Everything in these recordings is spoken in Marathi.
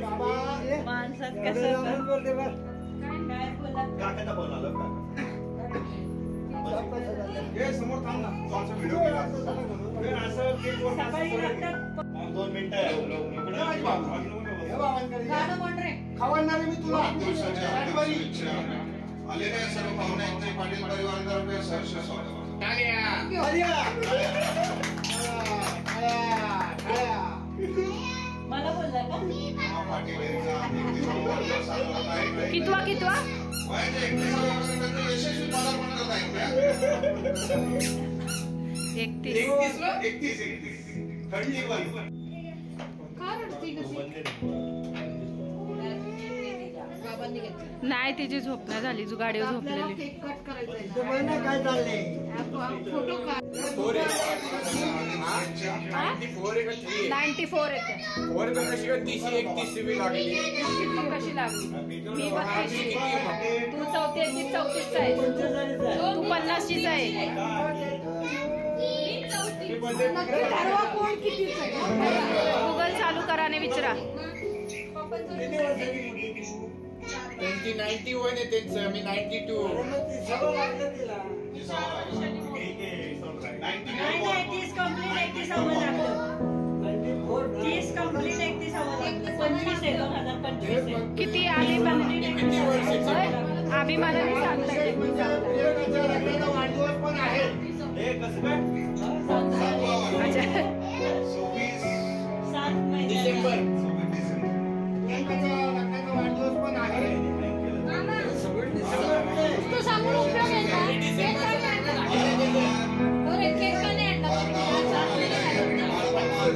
माणसात कसं बोलते बस काय बोला काकाचा फोन आला हे समोर थांब ना तुमचा व्हिडिओ केला असं केक वर असं 2 मिनिटं आहे गाणं म्हण रे खवळणार मी तुला आलेल्या सर्व पाहुण्यांचे पाटील परिवारातर्फे सहर्ष स्वागत. मला बोलला का पाटील यांचा कितवा यशस्वी पदार्पण करत आहेत. 31 नाही तिची झोप नाही झाली जो गाडीवर झोपलेली. केक कट करायचा काय चाललंय फोटो काढ 94 येते. कशी लागली मी 32ची तू 34 आहे तू 50शीच आहे. गुगल चालू करा आणि विचारा. 91 आहे त्यांचं मी 92. किती आले आम्ही मला नाही सांगता वाढदिवस पण आहे. डिसेंबर वाढदिवस पण आहे. तू सांगून उपयोग आहे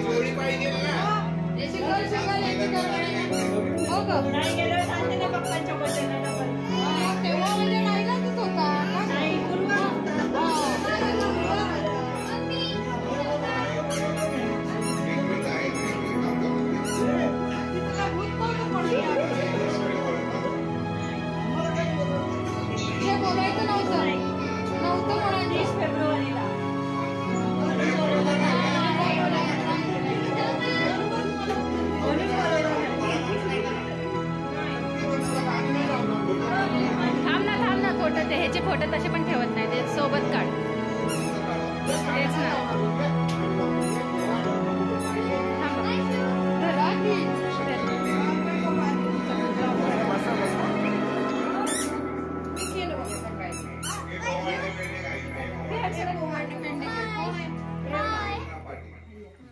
जोडी पाहिजे ना नाही गेल्यावर सांगते ना पप्पांच्या बर्थडेला तेव्हा म्हणजे राहिलाच होता नाही बोलायचं नव्हतं म्हणा 30 फेब्रुवारीला थांब ना फोटो ते ह्याचे फोटो तसे पण ठेवत नाही ते सोबत काढ तेच ना.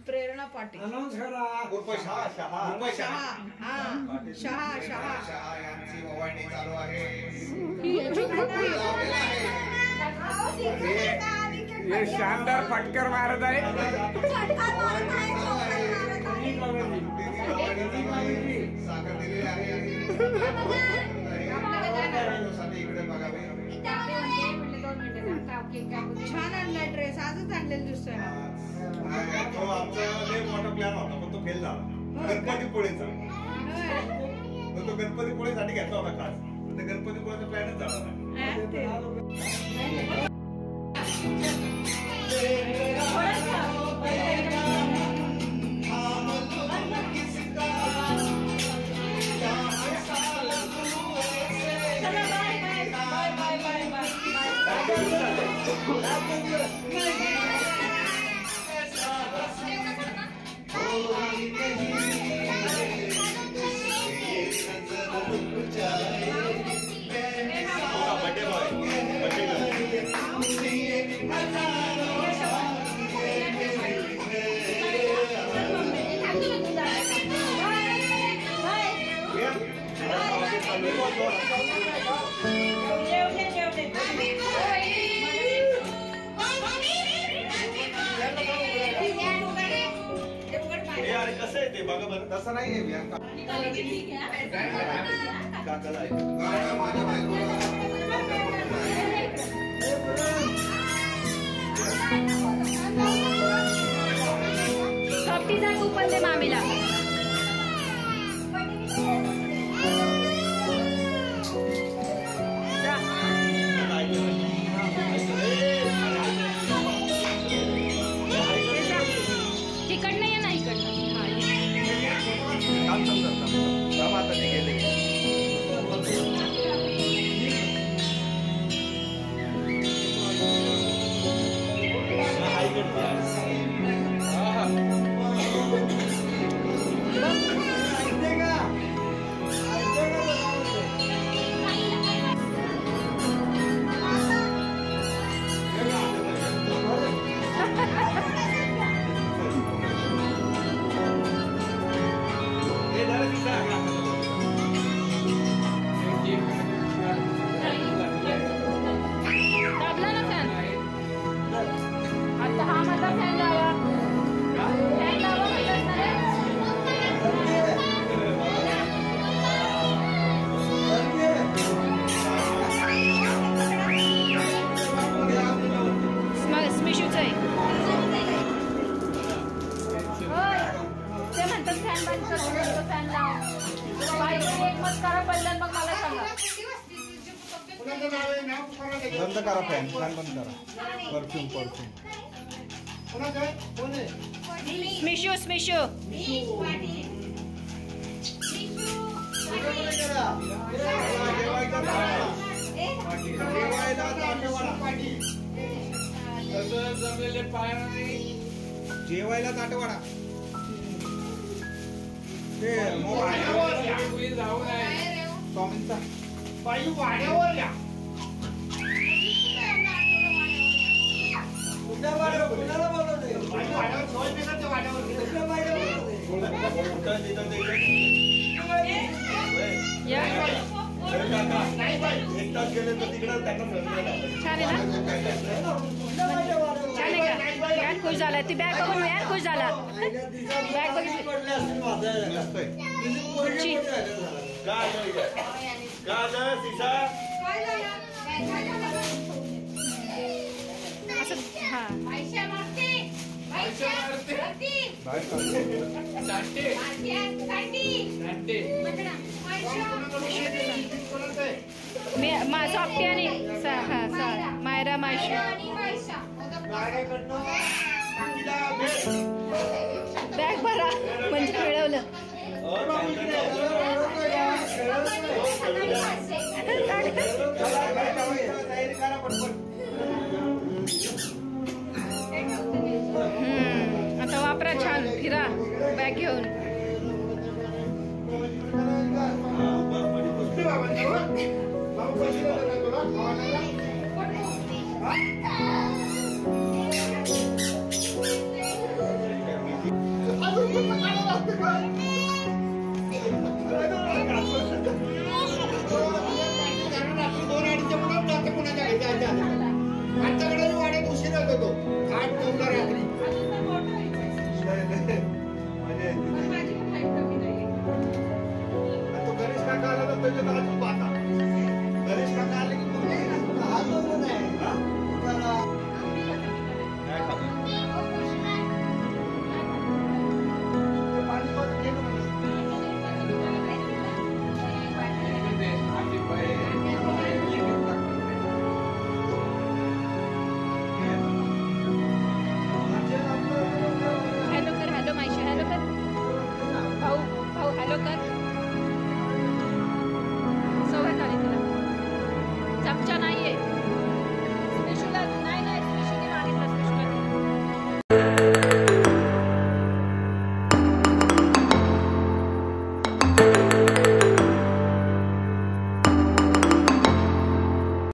प्रेरणा पाटील शहा यांची ओवाळणी चालू आहे. शानदार फटकर मारत आहे. साखर दिलेली आहे. इकडे बघावे. छान आणलाय ड्रेस आजच आणलेला दिसतोय तो आमचा मोठा प्लॅन होता पण तो फेल झाला. गणपतीपुळेचा तो गणपतीपुळेसाठी घेतला होता खास गणपतीपुळेचा प्लॅनच झाला नाही. कसं आहे ते बघा बरं तसं नाहीये काकाला सॉफ्टी जा तू पण दे मामीला. तिकडनं ये ना इकडनं. बंद करा फॅन बंद करा. परफ्यूम कोणाचं आहे? कोण आहे? स्मिशू स्मिशू जेवायला ताटवाडा. ते जाऊ नये. स्वामींचा बाई वाड्यावर या. कुणाला बोलवते? बाई वाड्यावर सोय बिघडते वाड्यावर. या नाही बाई. एक तास गेले तर तिकडं त्यांना छान आहे ना छान आहे का यार खुश झाला ती बॅग बघून यार खुश झाला बॅग बघितली खुर्ची असं हा मी माझं आपटे आणि मायरा मायशी बॅग भरा म्हणजे मिळवलं आता वापरा छान फिरा बॅग घेऊन आमच्याकडे वाड्यात उशीर होतो 8-9 रात्री. तो गणेश काका आला तर त्याच्यात